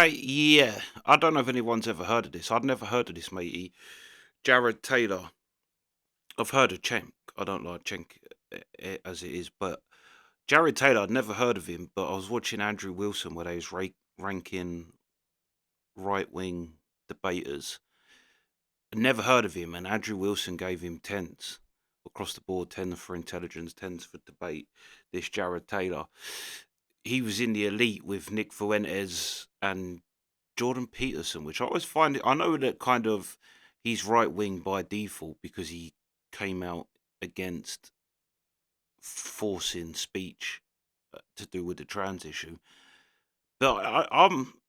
Yeah. I don't know if anyone's ever heard of this. I'd never heard of this, matey. Jared Taylor. I've heard of Cenk. I don't like Cenk as it is, but Jared Taylor, I'd never heard of him. But I was watching Andrew Wilson where they was ranking right wing debaters. I'd never heard of him, and Andrew Wilson gave him tens across the board, tens for intelligence, tens for debate. This Jared Taylor, he was in the elite with Nick Fuentes and Jordan Peterson, which I always find it. I know that kind of he's right wing by default because he came out against forcing speech to do with the trans issue. But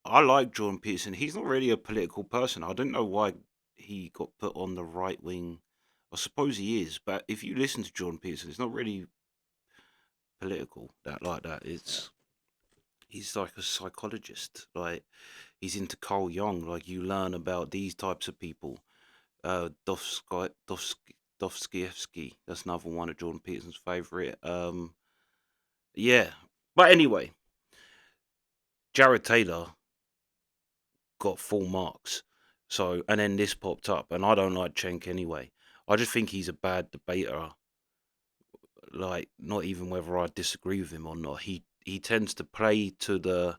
I like Jordan Peterson. He's not really a political person. I don't know why he got put on the right wing. I suppose he is, but if you listen to Jordan Peterson, it's not really political that like that. It's he's like a psychologist. Like he's into Carl Jung. Like you learn about these types of people. Dostoevsky. That's another one of Jordan Peterson's favorite. Yeah. But anyway, Jared Taylor got full marks. So and then this popped up, and I don't like Cenk anyway. I just think he's a bad debater. Like not even whether I disagree with him or not. He tends to play to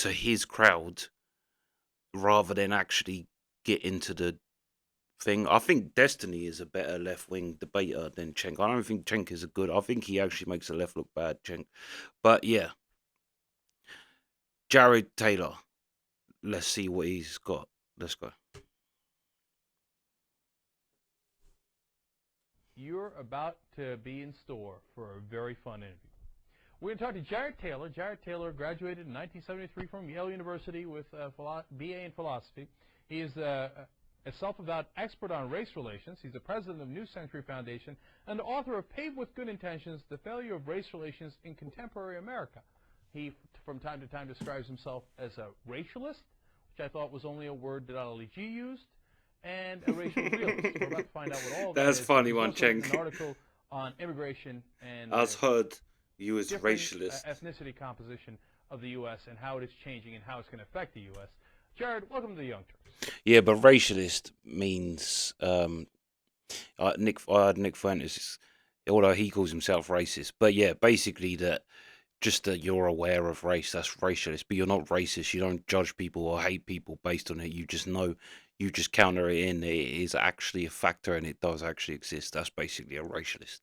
his crowd rather than actually get into the thing. I think Destiny is a better left wing debater than Cenk. I don't think Cenk is a good. I think he actually makes the left look bad, Cenk. But yeah, Jared Taylor. Let's see what he's got. Let's go. You're about to be in store for a very fun interview. We're going to talk to Jared Taylor. Jared Taylor graduated in 1973 from Yale University with a BA in philosophy. He is a self-avowed expert on race relations. He's the president of New Century Foundation and the author of Paved with Good Intentions, The Failure of Race Relations in Contemporary America. He, from time to time, describes himself as a racialist, which I thought was only a word that Ali G used, and a racial realist. We're about to find out what all of that That's is. funny He's one, also written an Cenk. article on immigration and I heard you as different racialist. ethnicity composition of the U.S. and how it is changing and how it's going to affect the U.S. Jared, welcome to the Young Turks. Yeah, but racialist means I heard Nick Fuentes, although he calls himself racist. But yeah, basically that just that you're aware of race, that's racialist. But you're not racist. You don't judge people or hate people based on it. You just know, you just counter it in. It is actually a factor and it does actually exist. That's basically a racialist.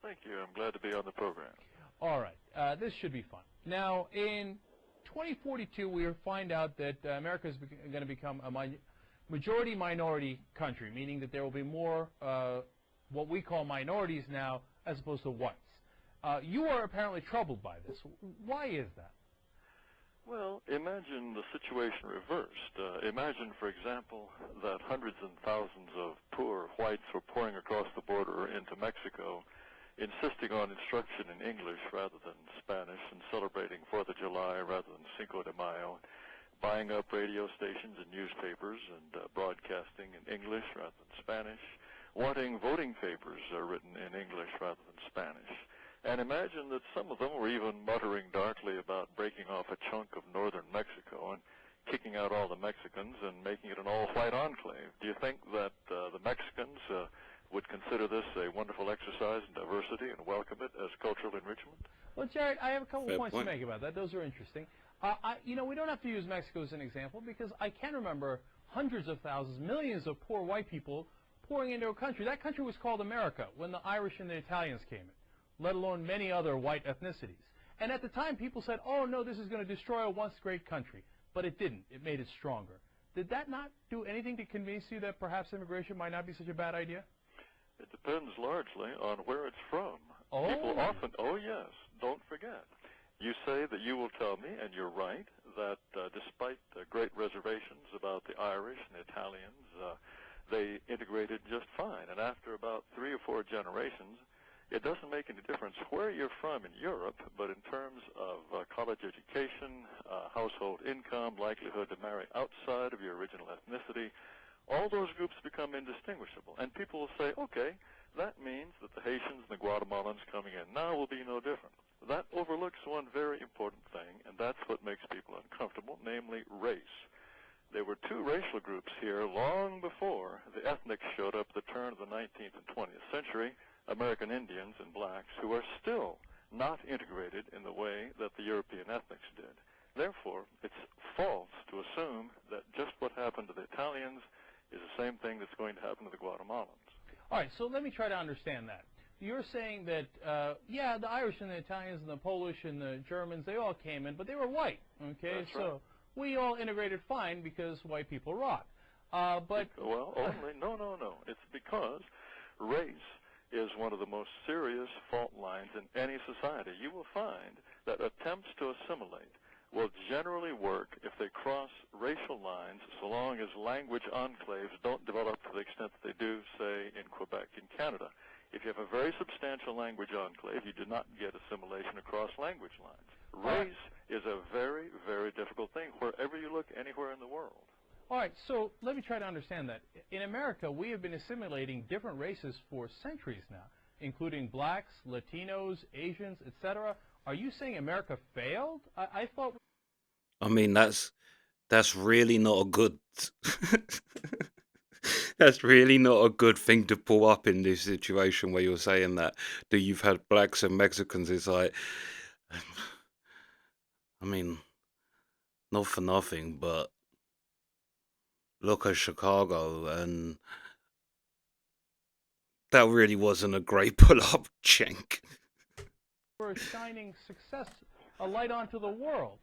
Thank you. I'm glad to be on the program. All right, this should be fun. Now, in 2042, we find out that America is going to become a majority-minority country, meaning that there will be more what we call minorities now as opposed to whites. You are apparently troubled by this. Why is that? Well, imagine the situation reversed. Imagine, for example, that hundreds and thousands of poor whites were pouring across the border into Mexico, insisting on instruction in English rather than Spanish, and celebrating 4th of July rather than Cinco de Mayo, buying up radio stations and newspapers and broadcasting in English rather than Spanish, wanting voting papers written in English rather than Spanish. And imagine that some of them were even muttering darkly about breaking off a chunk of northern Mexico and kicking out all the Mexicans and making it an all-white enclave. Do you think that the Mexicans would consider this a wonderful exercise in diversity and welcome it as cultural enrichment? Well, Jared, I have a couple Fair of points point. to make about that. Those are interesting. We don't have to use Mexico as an example because I can remember hundreds of thousands, millions of poor white people pouring into a country. That country was called America when the Irish and the Italians came in, let alone many other white ethnicities. And at the time, people said, oh, no, this is going to destroy a once great country. But it didn't. It made it stronger. Did that not do anything to convince you that perhaps immigration might not be such a bad idea? It depends largely on where it's from. Oh. People often, oh yes, don't forget. You say that you will tell me, and you're right, that despite great reservations about the Irish and Italians, they integrated just fine. And after about 3 or 4 generations, it doesn't make any difference where you're from in Europe, but in terms of college education, household income, likelihood to marry outside of your original ethnicity, all those groups become indistinguishable. And people will say, okay, that means that the Haitians and the Guatemalans coming in now will be no different. that overlooks one very important thing, and that's what makes people uncomfortable, namely race. There were two racial groups here long before the ethnics showed up at the turn of the 19th and 20th century, American Indians and blacks, who are still not integrated in the way that the European ethnics did. Therefore, it's false to assume that just what happened to the Italians is the same thing that's going to happen to the Guatemalans. All right, so let me try to understand that. You're saying that, yeah, the Irish and the Italians and the Polish and the Germans, they all came in, but they were white, okay? That's so right. we all integrated fine because white people rock. But well, only no. It's because race is one of the most serious fault lines in any society. You will find that attempts to assimilate will generally work if they cross racial lines, so long as language enclaves don't develop to the extent that they do, say, in Quebec in Canada. If you have a very substantial language enclave, you do not get assimilation across language lines. Race is a very, very difficult thing wherever you look, anywhere in the world. all right, so let me try to understand that. In America, we have been assimilating different races for centuries now, including blacks, Latinos, Asians, etc. Are you saying America failed? I thought... I mean, that's really not a good that's really not a good thing to pull up in this situation where you're saying that you've had blacks and Mexicans. It's like, I mean, not for nothing, but look at Chicago, and that really wasn't a great pull up, Cenk. For a shining success, a light onto the world.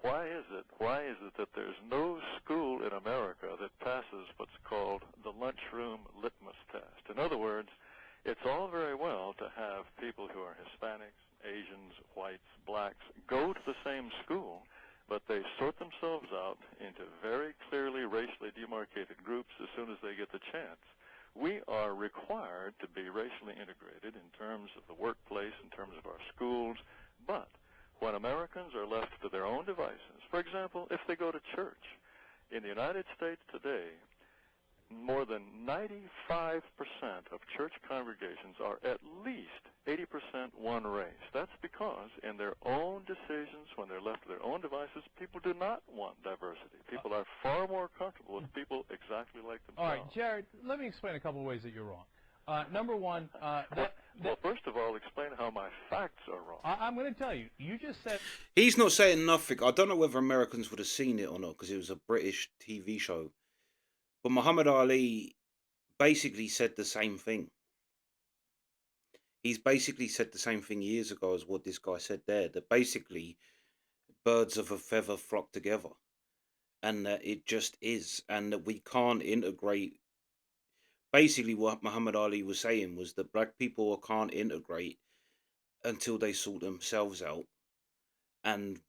Why is it that there's no school in America that passes what's called the lunchroom litmus test? In other words, it's all very well to have people who are Hispanics, Asians, whites, blacks go to the same school, but they sort themselves out into very clearly racially demarcated groups as soon as they get the chance. We are required to be racially integrated in terms of the workplace, in terms of our schools, but when Americans are left to their own devices, for example, if they go to church, in the United States today, more than 95% of church congregations are at least 80% one race. That's because in their own decisions, when they're left to their own devices, people do not want diversity. People are far more comfortable with people exactly like themselves. All right, Jared, let me explain a couple of ways that you're wrong. Number one, well, first of all, explain how my facts are wrong. I'm going to tell you. You just said... He's not saying nothing. I don't know whether Americans would have seen it or not because it was a British TV show. But Muhammad Ali basically said the same thing. He's basically said the same thing years ago as what this guy said there. That basically birds of a feather flock together. And that it just is. And that we can't integrate. Basically what Muhammad Ali was saying was that black people can't integrate until they sort themselves out. And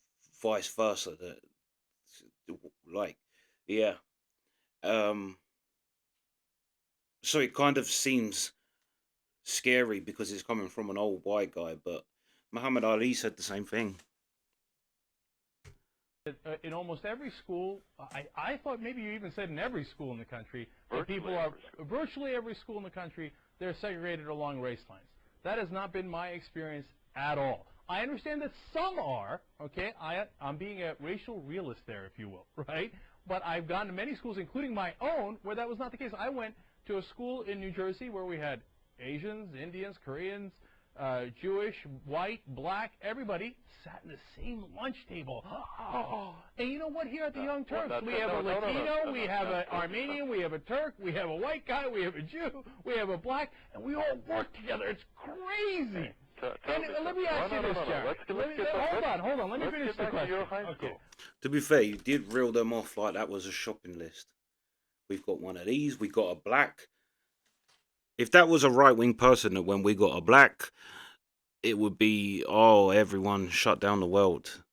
vice versa. That, like, yeah. So it kind of seems scary because it's coming from an old white guy, but Muhammad Ali said the same thing. In almost every school, I thought maybe you even said in every school in the country, that virtually every school in the country, they're segregated along race lines. That has not been my experience at all. I understand that some are, okay? I'm being a racial realist there, if you will, right? But I've gone to many schools, including my own, where that was not the case. I went to a school in New Jersey where we had Asians, Indians, Koreans, Jewish, white, black, everybody sat in the same lunch table. And you know what? Here at the Young Turks, we have a Latino, we have an Armenian, we have a Turk, we have a white guy, we have a Jew, we have a black, and we all work together. It's crazy. Let me ask you this, Jared. Hold on. Let me finish the question. Okay. To be fair, you did reel them off like that was a shopping list. We've got one of these. We got a black. If that was a right-wing person, that when we got a black, it would be, oh, everyone shut down the world.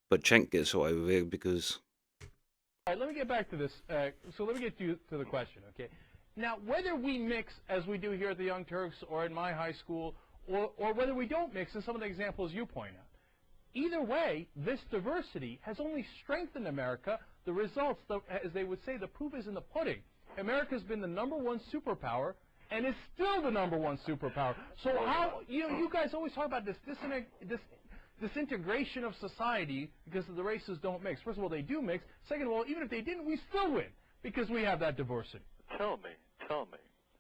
But Cenk gets away with it because... All right, let me get back to this. So let me get to the question, okay? Now, whether we mix, as we do here at the Young Turks or in my high school, or whether we don't mix in some of the examples you point out, either way, this diversity has only strengthened America. The results, as they would say, the proof is in the pudding. America's been the #1 superpower, and is still the #1 superpower. So how, you guys always talk about this disintegration of society because the races don't mix. First of all, they do mix. Second of all, even if they didn't, we still win because we have that diversity. Tell me,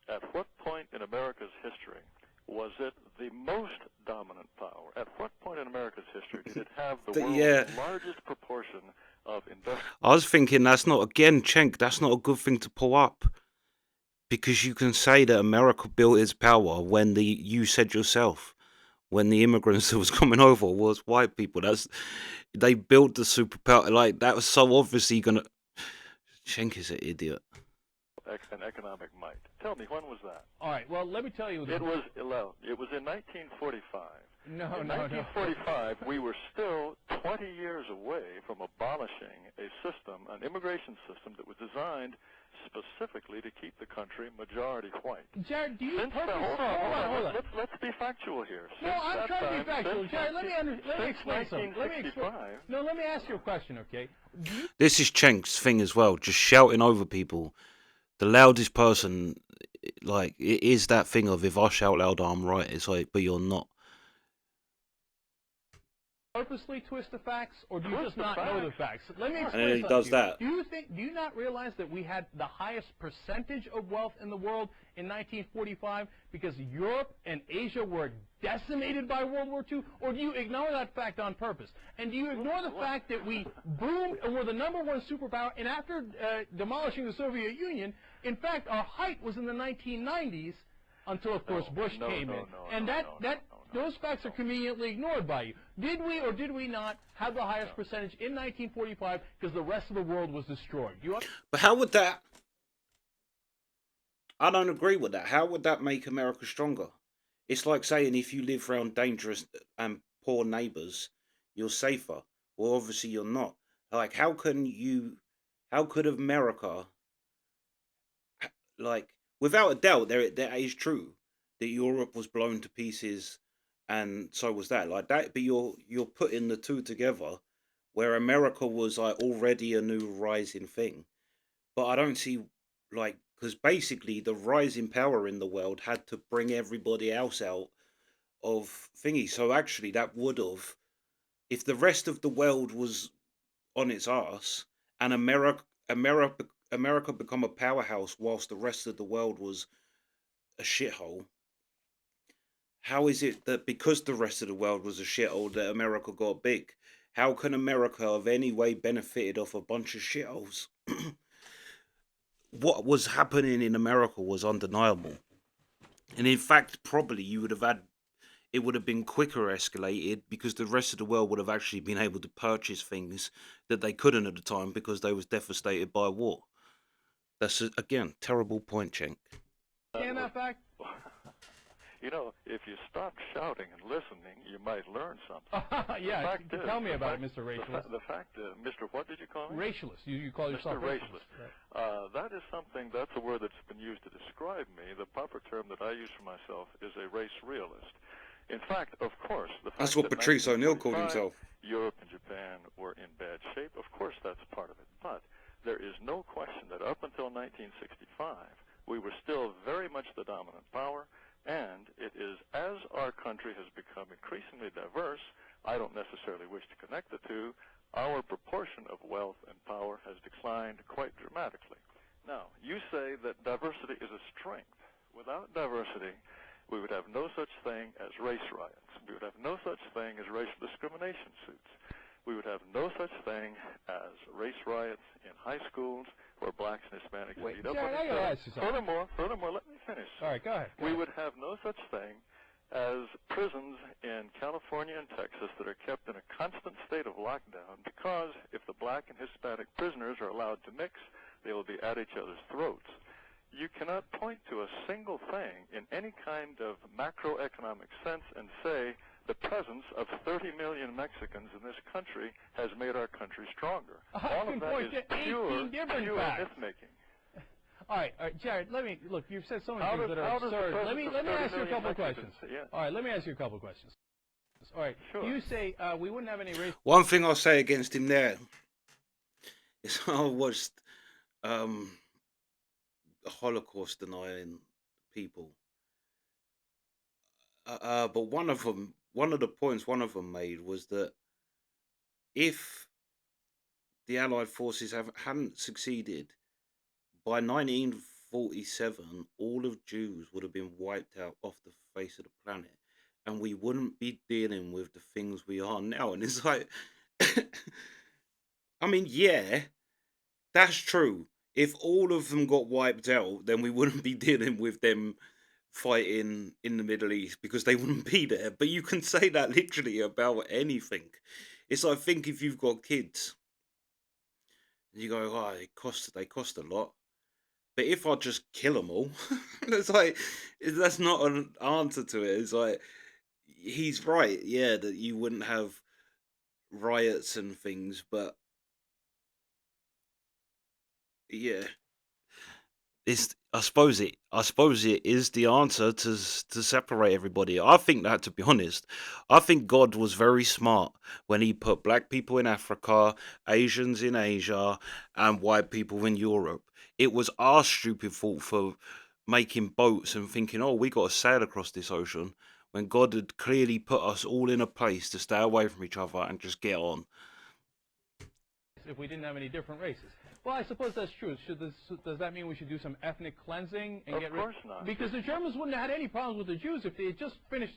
at what point in America's history was it the most dominant power? At what point in America's history did it have the Yeah, world's largest proportion of industrial? I was thinking that's not, again, Cenk, that's not a good thing to pull up, because you can say that America built its power when you said yourself, when the immigrants that was coming over was white people. They built the superpower. Like, that was so obviously gonna. Cenk is an idiot. And economic might. Tell me, when was that? All right. Well, let me tell you. It was in 1945. No. In 1945, we were still 20 years away from abolishing a system, an immigration system that was designed specifically to keep the country majority white. Jared, do you Hold on. Let's be factual here. No, I'm trying to be factual. Jared, let me explain something. Let me ask you a question, okay? This is Cenk's thing as well, just shouting over people. The loudest person, like, it is that thing of, if I shout louder, I'm right. It's like, but you're not. Purposely twist the facts, or do you just not know the facts? Let me explain. And then he does that. Do you not realize that we had the highest percentage of wealth in the world in 1945 because Europe and Asia were decimated by World War II? Or do you ignore that fact on purpose? And do you ignore the fact that we boomed and were the #1 superpower, and after demolishing the Soviet Union, in fact, our height was in the 1990s until, of course, Bush came in. And those facts are conveniently ignored by you. Did we or did we not have the highest percentage in 1945 because the rest of the world was destroyed? But how would that... I don't agree with that. How would that make America stronger? It's like saying if you live around dangerous and poor neighbours, you're safer. Well, obviously you're not. Like, how could America... Like, without a doubt, that is true, that Europe was blown to pieces, and so was that. Like that, but you're putting the two together, where America was like already a new rising thing. But I don't see, like, because basically the rising power in the world had to bring everybody else out of thingy. So actually, that would have, if the rest of the world was on its arse, and America become a powerhouse whilst the rest of the world was a shithole. How is it that because the rest of the world was a shithole that America got big? How can America have any way benefited off a bunch of shitholes? What was happening in America was undeniable. And in fact, probably it would have been quicker escalated because the rest of the world would have actually been able to purchase things that they couldn't at the time because they was devastated by war. That's, again, terrible point, Cenk. Can that fact? You know, if you stop shouting and listening, you might learn something. Yeah, tell me about it, Mr. Racialist. The fact, Mr. What did you call me? Racialist. You call yourself Mr. Racialist. Right. That is something, that's a word that's been used to describe me. The proper term that I use for myself is a race realist. In fact, of course, the fact that's what Patrice O'Neill called himself. Europe and Japan were in bad shape. Of course, that's part of it. But there is no question that up until 1965, we were still very much the dominant power. And it is as our country has become increasingly diverse, I don't necessarily wish to connect the two, our proportion of wealth and power has declined quite dramatically. Now, you say that diversity is a strength. Without diversity, we would have no such thing as race riots. We would have no such thing as racial discrimination suits. We would have no such thing as race riots in high schools where blacks and Hispanics beat up on each other. Furthermore, let me finish. All right, go ahead. We would have no such thing as prisons in California and Texas that are kept in a constant state of lockdown because if the black and Hispanic prisoners are allowed to mix, they will be at each other's throats. You cannot point to a single thing in any kind of macroeconomic sense and say the presence of 30 million Mexicans in this country has made our country stronger. All of that is pure myth-making. All right, Jared, look, you've said so many things that are absurd. Let me ask you a couple of questions. Yeah. All right, let me ask you a couple of questions. All right, sure. You say we wouldn't have any race... One thing I'll say against him there is I watched the Holocaust denying people. But one of them one of the points one of them made was that if the Allied forces hadn't succeeded by 1947, all of Jews would have been wiped out off the face of the planet, and we wouldn't be dealing with the things we are now. And it's like, I mean, yeah, that's true. If all of them got wiped out, then we wouldn't be dealing with them fighting in the Middle East because they wouldn't be there. But you can say that literally about anything. It's like, think if you've got kids, and you go, oh, they cost a lot. But if I just kill them all, it's like that's not an answer to it. It's like he's right, yeah, that you wouldn't have riots and things, but yeah, it's I suppose it is the answer to separate everybody. I think that, to be honest, I think God was very smart when he put black people in Africa, Asians in Asia, and white people in Europe. It was our stupid fault for making boats and thinking, oh, we got to sail across this ocean, when God had clearly put us all in a place to stay away from each other and just get on. if we didn't have any different races. Well, I suppose that's true. Does that mean we should do some ethnic cleansing and get rid? Of course not. Because the Germans wouldn't have had any problems with the Jews if they had just finished,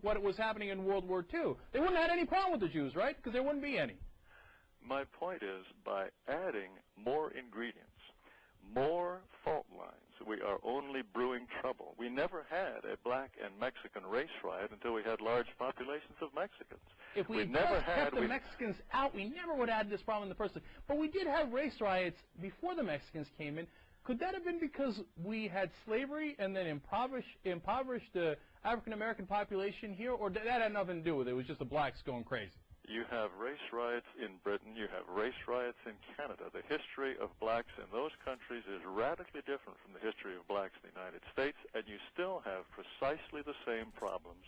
what was happening in World War II. They wouldn't have had any problem with the Jews, right? Because there wouldn't be any. My point is, by adding more ingredients, more fault lines, we are only brewing trouble. We never had a black and Mexican race riot until we had large populations of Mexicans. If we had just kept the Mexicans out, we never would have had this problem in the first place. But we did have race riots before the Mexicans came in. Could that have been because we had slavery and then impoverished the African-American population here? Or that had nothing to do with it? It was just the blacks going crazy? You have race riots in Britain, you have race riots in Canada. The history of blacks in those countries is radically different from the history of blacks in the United States, and you still have precisely the same problems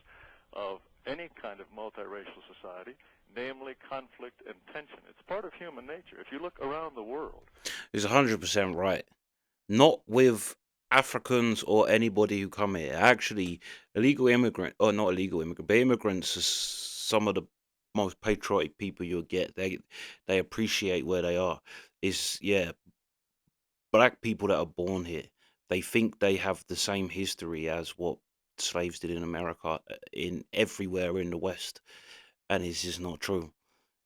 of any kind of multiracial society, namely conflict and tension. It's part of human nature. If you look around the world. He's 100% right. Not with Africans or anybody who come here. Actually, illegal immigrant, or not illegal immigrant, but immigrants are some of the most patriotic people you'll get. They appreciate where they are. Is yeah, black people that are born here. They think they have the same history as what slaves did in America, in everywhere in the West, and it's just not true.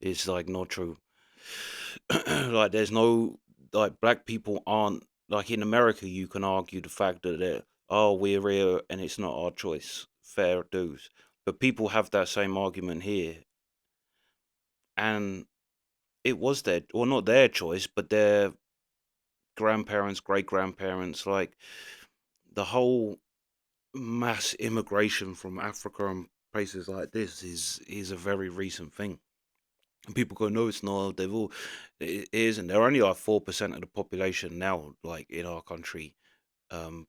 It's like not true. Like there's no, like, black people aren't, like, in America you can argue the fact that oh, we're here and it's not our choice, fair dues, but people have that same argument here, and it was their, or not their choice, but their grandparents, great grandparents, like the whole mass immigration from Africa and places like this is a very recent thing. And people go, no, it's not. They've all, it is, and they're only like 4% of the population now, like in our country,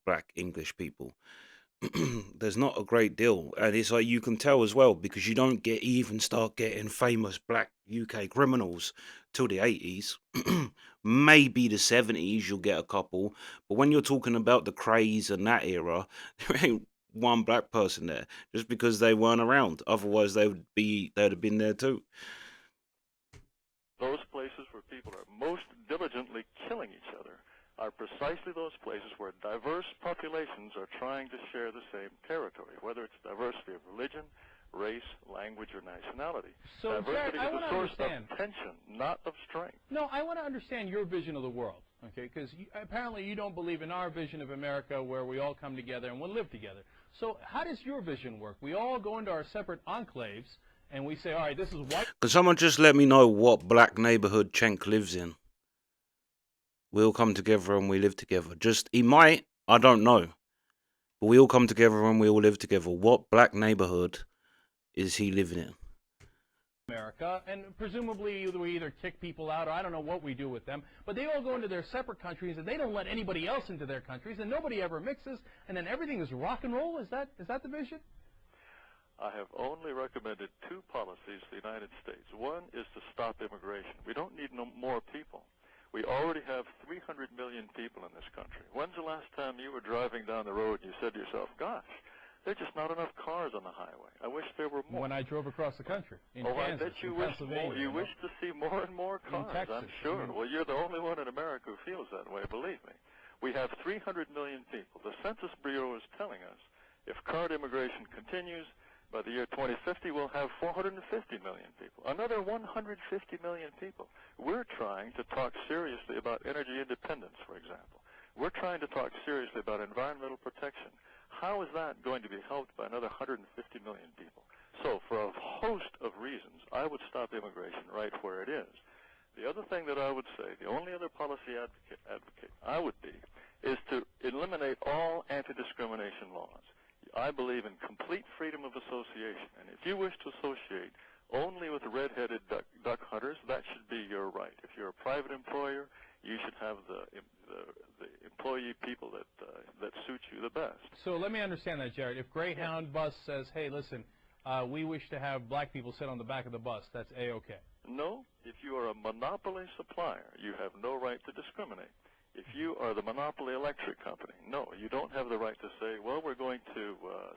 black English people. There's not a great deal, and it's like you can tell as well because you don't even start getting famous black UK criminals till the 80s. Maybe the 70s you'll get a couple, but when you're talking about the craze and that era, there ain't one black person there just because they weren't around. Otherwise, they'd have been there too. Those places where people are most diligently killing each other are precisely those places where diverse populations are trying to share the same territory, whether it's diversity of religion, race, language, or nationality. So, Diversity Jared, is a source of tension, not of strength. No, I want to understand your vision of the world, okay? Because apparently you don't believe in our vision of America where we all come together and we'll live together. So how does your vision work? We all go into our separate enclaves and we say, all right, this is white. Can someone just let me know what black neighborhood Cenk lives in? We all come together and we live together. Just, he might, I don't know. But we all come together and we all live together. What black neighborhood is he living in? America, and presumably we either kick people out or I don't know what we do with them, but they all go into their separate countries and they don't let anybody else into their countries and nobody ever mixes and then everything is rock and roll. Is that the vision? I have only recommended two policies to the United States. One is to stop immigration. We don't need no more people. We already have 300 million people in this country. When's the last time you were driving down the road and you said to yourself, gosh, There are just not enough cars on the highway. I wish there were more. When I drove across the country in I Kansas, bet you in wish Pennsylvania, more, you wish to see more and more cars. Texas, I'm sure. I mean, Well, you're the only one in America who feels that way. Believe me. We have 300 million people. The Census Bureau is telling us if current immigration continues, by the year 2050, we'll have 450 million people. Another 150 million people. We're trying to talk seriously about energy independence, for example. We're trying to talk seriously about environmental protection. How is that going to be helped by another 150 million people? So for a host of reasons, I would stop immigration right where it is. The other thing that I would say, the only other policy advocate I would be, is to eliminate all anti-discrimination laws. I believe in complete freedom of association, and if you wish to associate only with the red-headed duck hunters, that should be your right. If you're a private employer, you should have the employee people that suit you the best. So let me understand that, Jared. If Greyhound Bus says, hey, listen, we wish to have black people sit on the back of the bus, that's A-okay? No. If you are a monopoly supplier, you have no right to discriminate. If you are the monopoly electric company, no, you don't have the right to say, well, we're going to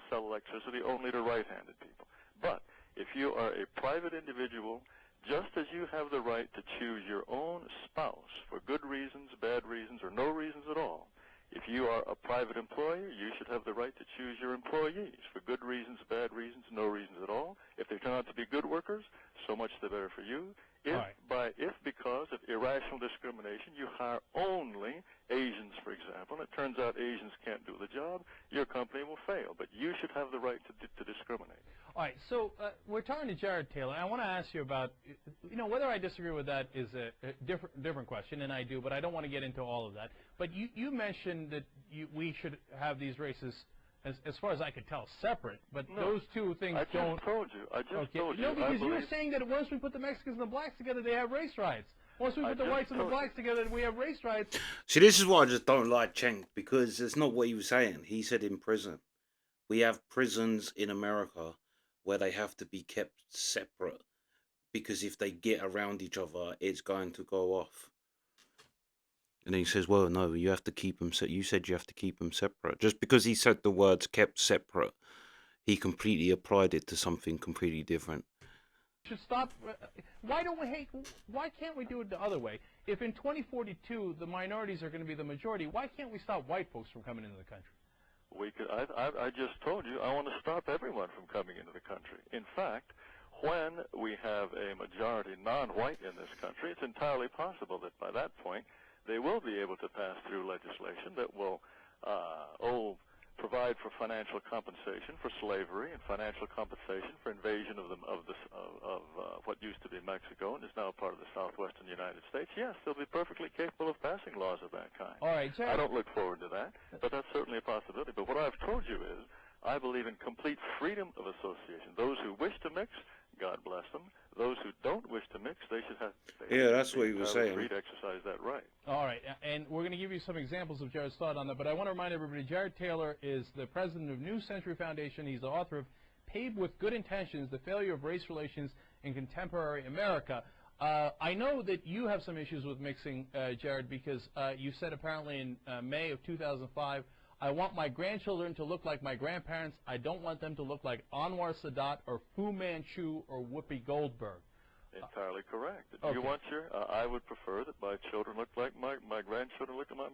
sell electricity only to right-handed people. But if you are a private individual, just as you have the right to choose your own spouse for good reasons, bad reasons, or no reasons at all, if you are a private employer, you should have the right to choose your employees for good reasons, bad reasons, no reasons at all. If they turn out to be good workers, so much the better for you. If because of irrational discrimination you hire only Asians, for example, and it turns out Asians can't do the job, your company will fail. But you should have the right to discriminate. All right, so we're talking to Jared Taylor. I want to ask you about, whether I disagree with that is a different question, and I do, but I don't want to get into all of that. But you mentioned that we should have these races, as far as I could tell, separate, but no, those two things I don't... just told you. I just told you. No, because you were saying that once we put the Mexicans and the blacks together, they have race riots. Once we put the whites and the blacks together, we have race riots. See, this is why I just don't like Cenk, because it's not what he was saying. He said in prison. We have prisons in America where they have to be kept separate, because if they get around each other, it's going to go off. And he says, well, no, you have to keep them. You said you have to keep them separate. Just because he said the words kept separate, he completely applied it to something completely different. Should stop. Why can't we do it the other way? If in 2042 the minorities are going to be the majority, why can't we stop white folks from coming into the country? We could. I just told you I want to stop everyone from coming into the country. In fact, when we have a majority non-white in this country, it's entirely possible that by that point they will be able to pass through legislation that will provide for financial compensation for slavery and financial compensation for invasion of what used to be Mexico and is now part of the southwestern United States. Yes, they'll be perfectly capable of passing laws of that kind. All right, Jared. I don't look forward to that, but that's certainly a possibility. But what I've told you is I believe in complete freedom of association. Those who wish to mix, God bless them. Those who don't wish to mix, they should have. Yeah, that's what he was saying. Free to exercise that right. All right, and we're going to give you some examples of Jared's thought on that, but I want to remind everybody, Jared Taylor is the president of New Century Foundation. He's the author of Paved with Good Intentions, The Failure of Race Relations in Contemporary America. I know that you have some issues with mixing, Jared, because you said apparently in May of 2005, I want my grandchildren to look like my grandparents. I don't want them to look like Anwar Sadat or Fu Manchu or Whoopi Goldberg. Entirely correct. Okay. You want I would prefer that my children look like my grandchildren look like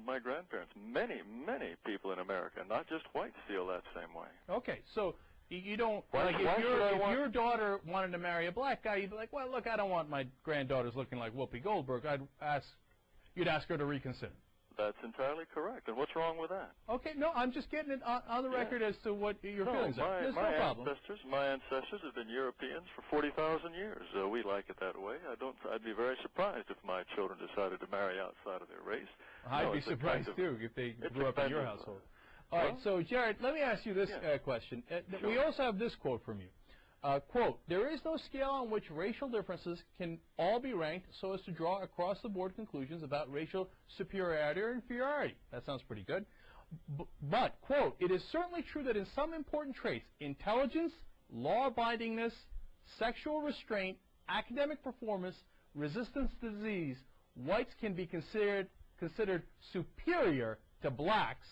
my grandparents. Many people in America, not just whites, feel that same way. Okay, so you don't, if your daughter wanted to marry a black guy, you'd be like, well, look, I don't want my granddaughters looking like Whoopi Goldberg. You'd ask her to reconsider. That's entirely correct. And what's wrong with that? Okay, no, I'm just getting it on the record as to what your feelings are. There's no problem. My ancestors have been Europeans for 40,000 years. We like it that way. I'd be very surprised if my children decided to marry outside of their race. I'd be surprised too if they grew up in your household. All right, so Jared, let me ask you this question. Sure. We also have this quote from you. Quote, there is no scale on which racial differences can all be ranked so as to draw across-the-board conclusions about racial superiority or inferiority. That sounds pretty good. But, quote, it is certainly true that in some important traits, intelligence, law-abidingness, sexual restraint, academic performance, resistance to disease, whites can be considered superior to blacks.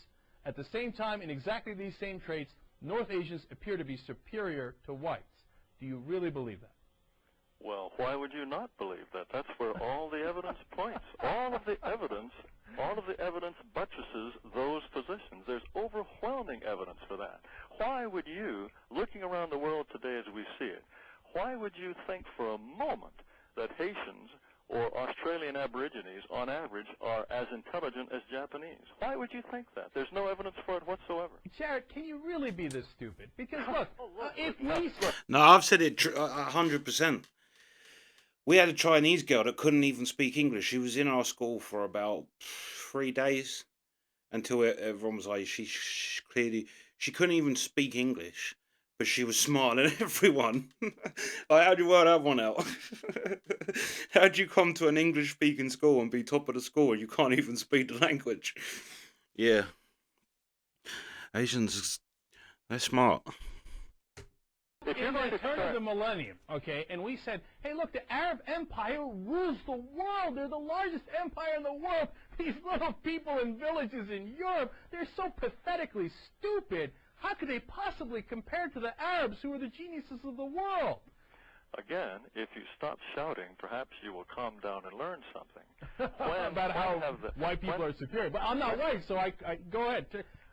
At the same time, in exactly these same traits, North Asians appear to be superior to whites. Do you really believe that? Well, why would you not believe that? That's where all the evidence points. All of the evidence buttresses those positions. There's overwhelming evidence for that. Why would you, looking around the world today as we see it, why would you think for a moment that Haitians or Australian Aborigines, on average, are as intelligent as Japanese? Why would you think that? There's no evidence for it whatsoever. Jared, can you really be this stupid? Because look, if we... No, I've said it 100%. We had a Chinese girl that couldn't even speak English. She was in our school for about 3 days until everyone was like, she clearly, she couldn't even speak English, but she was smarter than everyone. Like, how'd you work that one out? How'd you come to an English-speaking school and be top of the school and you can't even speak the language? Yeah. Asians, they're smart. In the turn of the millennium, okay, and we said, hey, look, the Arab Empire rules the world. They're the largest empire in the world. These little people in villages in Europe, they're so pathetically stupid. How could they possibly compare to the Arabs, who are the geniuses of the world? Again, if you stop shouting, perhaps you will calm down and learn something. About how white people are superior. But I'm not white, so I go ahead.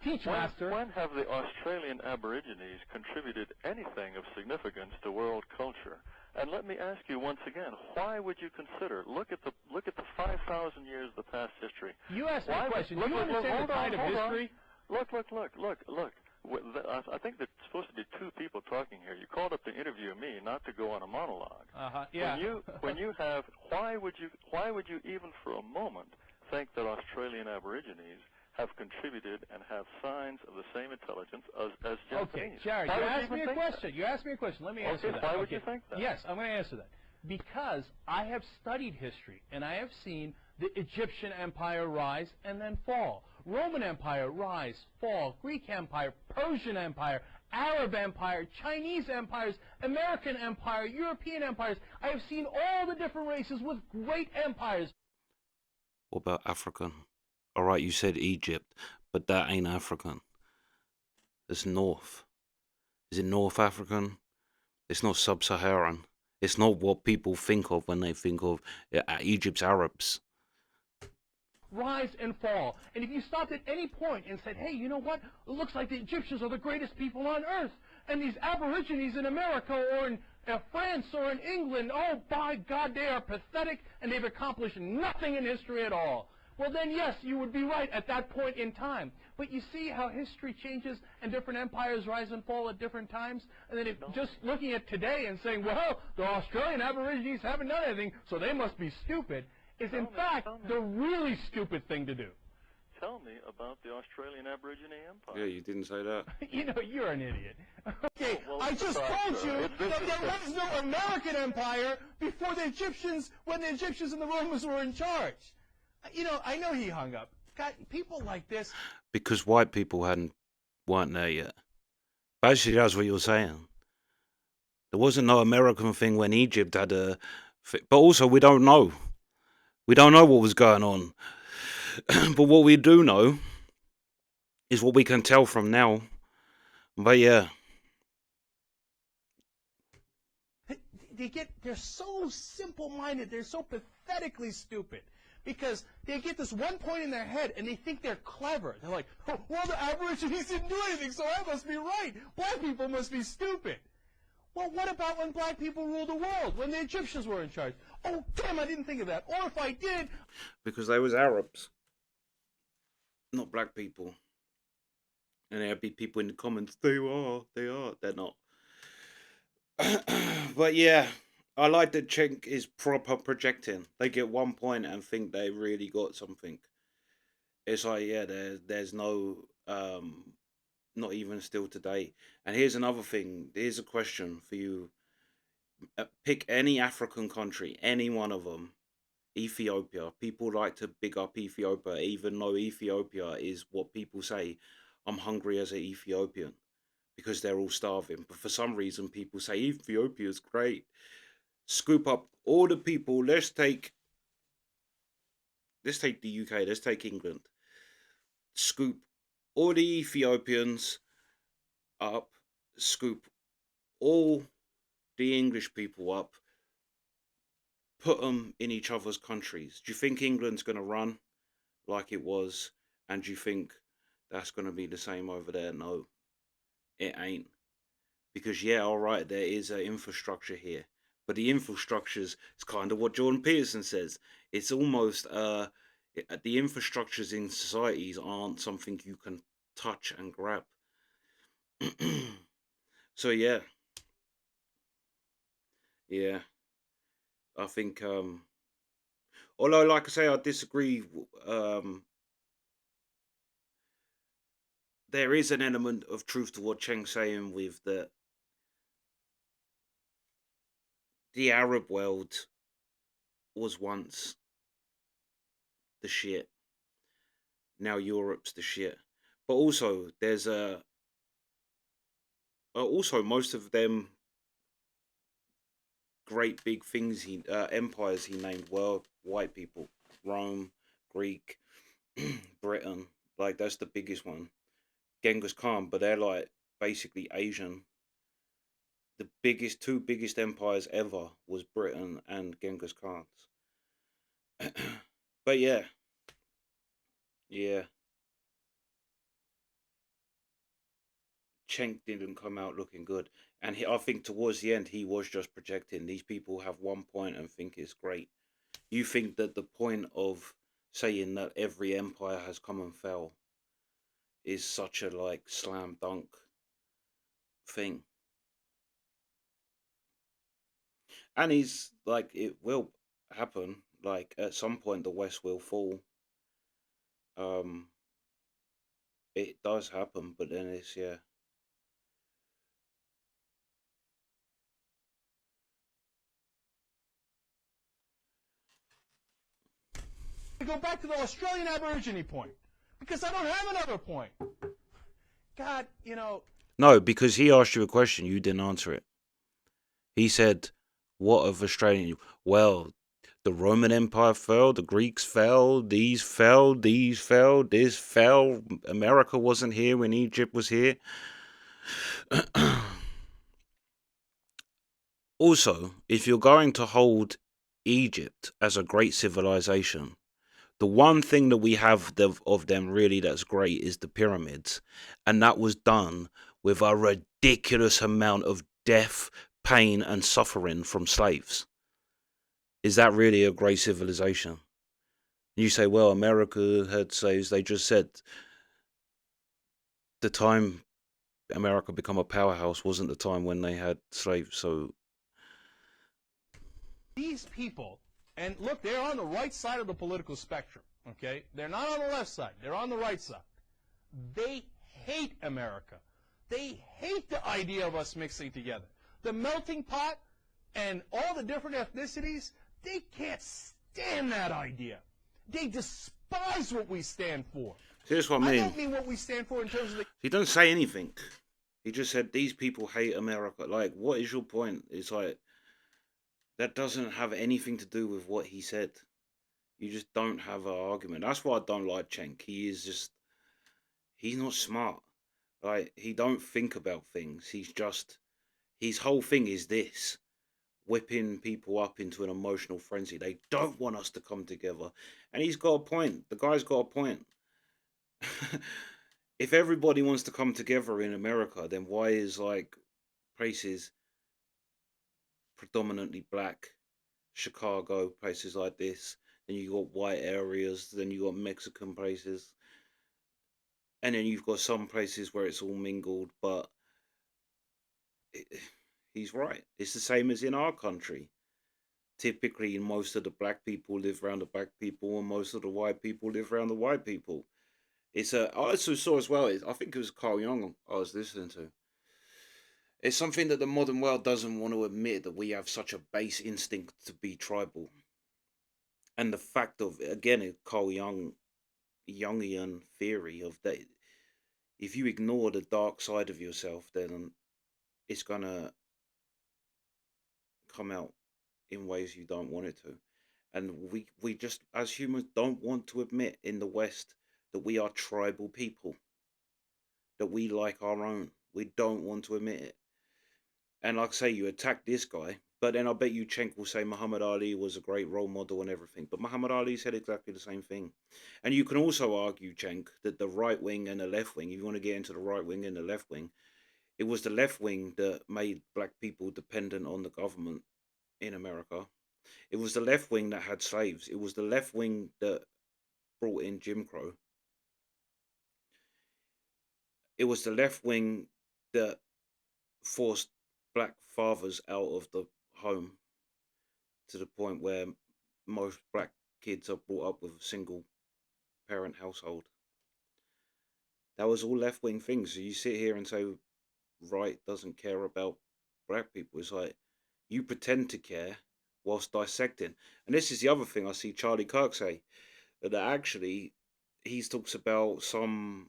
Teach, Master. When have the Australian Aborigines contributed anything of significance to world culture? And let me ask you once again, why would you consider? Look at the 5,000 years of the past history. You asked me a question. Do you understand the tide of history? Look. I think there's supposed to be two people talking here. You called up to interview me, not to go on a monologue. Yeah. Why would you even for a moment think that Australian Aborigines have contributed and have signs of the same intelligence as Japanese? Okay, Jared, you asked me a question. You asked me a question. Let me answer that. Why would you think that? Yes, I'm going to answer that. Because I have studied history, and I have seen the Egyptian Empire rise and then fall. Roman Empire rise, fall. Greek Empire, Persian Empire, Arab Empire, Chinese empires, American Empire, European empires. I have seen all the different races with great empires. What about African? All right, you said Egypt, but that ain't African. It's North. Is it North African? It's not Sub-Saharan. It's not what people think of when they think of Egypt's Arabs. Rise and fall. And if you stopped at any point and said, hey, you know what? It looks like the Egyptians are the greatest people on earth. And these Aborigines in America or in France or in England, oh, by God, they are pathetic and they've accomplished nothing in history at all. Well, then, yes, you would be right at that point in time. But you see how history changes and different empires rise and fall at different times? And then just looking at today and saying, well, the Australian Aborigines haven't done anything, so they must be stupid, is in fact the really stupid thing to do. Tell me about the Australian Aborigine Empire. Yeah, you didn't say that. You know, you're an idiot. Okay, well, I just told you that there was no American empire before the Egyptians, when the Egyptians and the Romans were in charge. You know, I know he hung up. God, people like this. Because white people weren't there yet. Basically, that's what you're saying. There wasn't no American thing when Egypt had a... But also, we don't know. We don't know what was going on. But what we do know is what we can tell from now. But yeah. They're so simple-minded. They're so pathetically stupid. Because they get this one point in their head and they think they're clever. They're like, oh, well, the Aborigines didn't do anything, so I must be right. Black people must be stupid. Well, what about when black people ruled the world, when the Egyptians were in charge? Oh, damn, I didn't think of that. Or if I did... Because they was Arabs, not black people. And there'd be people in the comments, they're not. But yeah, I like that Cenk is proper projecting. They get 1 point and think they really got something. It's like, yeah, there's no, not even still today. And here's another thing. Here's a question for you. Pick any African country, any one of them. Ethiopia. People like to big up Ethiopia, even though Ethiopia is what people say, I'm hungry as an Ethiopian, because they're all starving. But for some reason, people say Ethiopia's great. Scoop up all the people. Let's take the UK. Let's take England. Scoop all the Ethiopians up, scoop all the English people up, put them in each other's countries. Do you think England's going to run like it was? And do you think that's going to be the same over there? No, it ain't. Because, yeah, all right, there is an infrastructure here. But the infrastructures is kind of what Jordan Peterson says. It's almost the infrastructures in societies aren't something you can touch and grab. So yeah, yeah, I think although like I say I disagree, there is an element of truth to what Cheng's saying with the Arab world was once the shit. Now Europe's the shit. But also there's also most of them great big things he empires he named were white people. Rome, Greek, Britain, like that's the biggest one. Genghis Khan, but they're like basically Asian. The biggest two biggest empires ever was Britain and Genghis Khan's. But yeah, yeah, Cenk didn't come out looking good, and I think towards the end he was just projecting. These people have one point and think it's great. You think that the point of saying that every empire has come and fell is such a like slam dunk thing, and he's like it will happen. Like at some point the West will fall. Um, it does happen, but then it's yeah. Go back to the Australian Aborigine point, because I don't have another point. God, No, because he asked you a question, you didn't answer it. He said, "What of Australian?" Well, the Roman Empire fell, the Greeks fell, these fell, these fell, this fell. America wasn't here when Egypt was here. Also, if you're going to hold Egypt as a great civilization, the one thing that we have of them really that's great is the pyramids. And that was done with a ridiculous amount of death, pain, and suffering from slaves. Is that really a great civilization? You say, well, America had slaves. They just said the time America become a powerhouse wasn't the time when they had slaves. So these people, and look, they're on the right side of the political spectrum, okay? They're not on the left side. They're on the right side. They hate America. They hate the idea of us mixing together. The melting pot and all the different ethnicities, they can't stand that idea. They despise what we stand for. here's what I I mean. don't mean what we stand for in terms of the... He doesn't say anything. He just said these people hate America. Like, what is your point? It's like that doesn't have anything to do with what he said. You just don't have an argument. That's why I don't like Cenk. He is just he's not smart. Like he don't think about things. He's just his whole thing is this whipping people up into an emotional frenzy. They don't want us to come together. And he's got a point. The guy's got a point. If everybody wants to come together in America, then why is like places predominantly black, Chicago, places like this, then you got white areas, then you got Mexican places, and then you've got some places where it's all mingled, but it, he's right. It's the same as in our country. Typically, most of the black people live around the black people, and most of the white people live around the white people. It's a. I also saw as well. I think it was Carl Jung I was listening to. It's something that the modern world doesn't want to admit that we have such a base instinct to be tribal, and the fact of again, Carl Jungian theory of that. If you ignore the dark side of yourself, then it's gonna come out in ways you don't want it to. And we just as humans don't want to admit in the West that we are tribal people, that we like our own. We don't want to admit it. And like I say, you attack this guy, but then I bet you Cenk will say Muhammad Ali was a great role model and everything. But Muhammad Ali said exactly the same thing. And you can also argue, Cenk, that the right wing and the left wing, if you want to get into the right wing and the left wing, it was the left wing that made black people dependent on the government in America. It was the left wing that had slaves. It was the left wing that brought in Jim Crow. It was the left wing that forced black fathers out of the home to the point where most black kids are brought up with a single parent household. That was all left wing things. So you sit here and say right doesn't care about black people. It's like you pretend to care whilst dissecting. And this is the other thing I see Charlie Kirk say, that actually he talks about some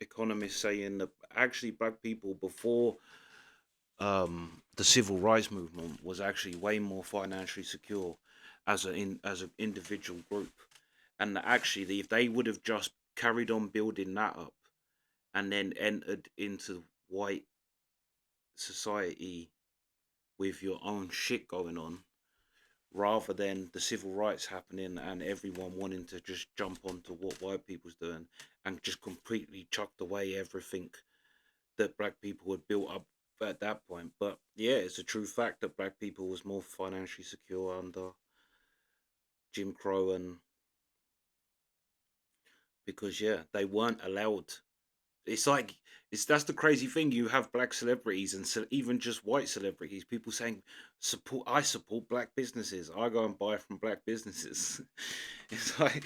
economists saying that actually black people before the civil rights movement was actually way more financially secure as an individual group, and that actually if they would have just carried on building that up and then entered into white society with your own shit going on, rather than the civil rights happening and everyone wanting to just jump onto what white people's doing and just completely chucked away everything that black people had built up at that point. But yeah, it's a true fact that black people was more financially secure under Jim Crow, and because yeah, they weren't allowed. It's like that's the crazy thing. You have black celebrities and even just white celebrities. People saying support. I support black businesses. I go and buy from black businesses. It's like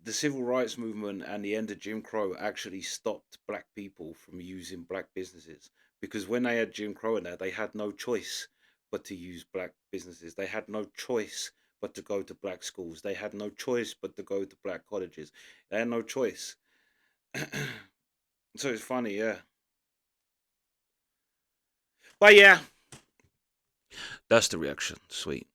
the civil rights movement and the end of Jim Crow actually stopped black people from using black businesses, because when they had Jim Crow in there, they had no choice but to use black businesses. They had no choice but to go to black schools. They had no choice but to go to black colleges. They had no choice. So it's funny, yeah. But yeah, that's the reaction. Sweet.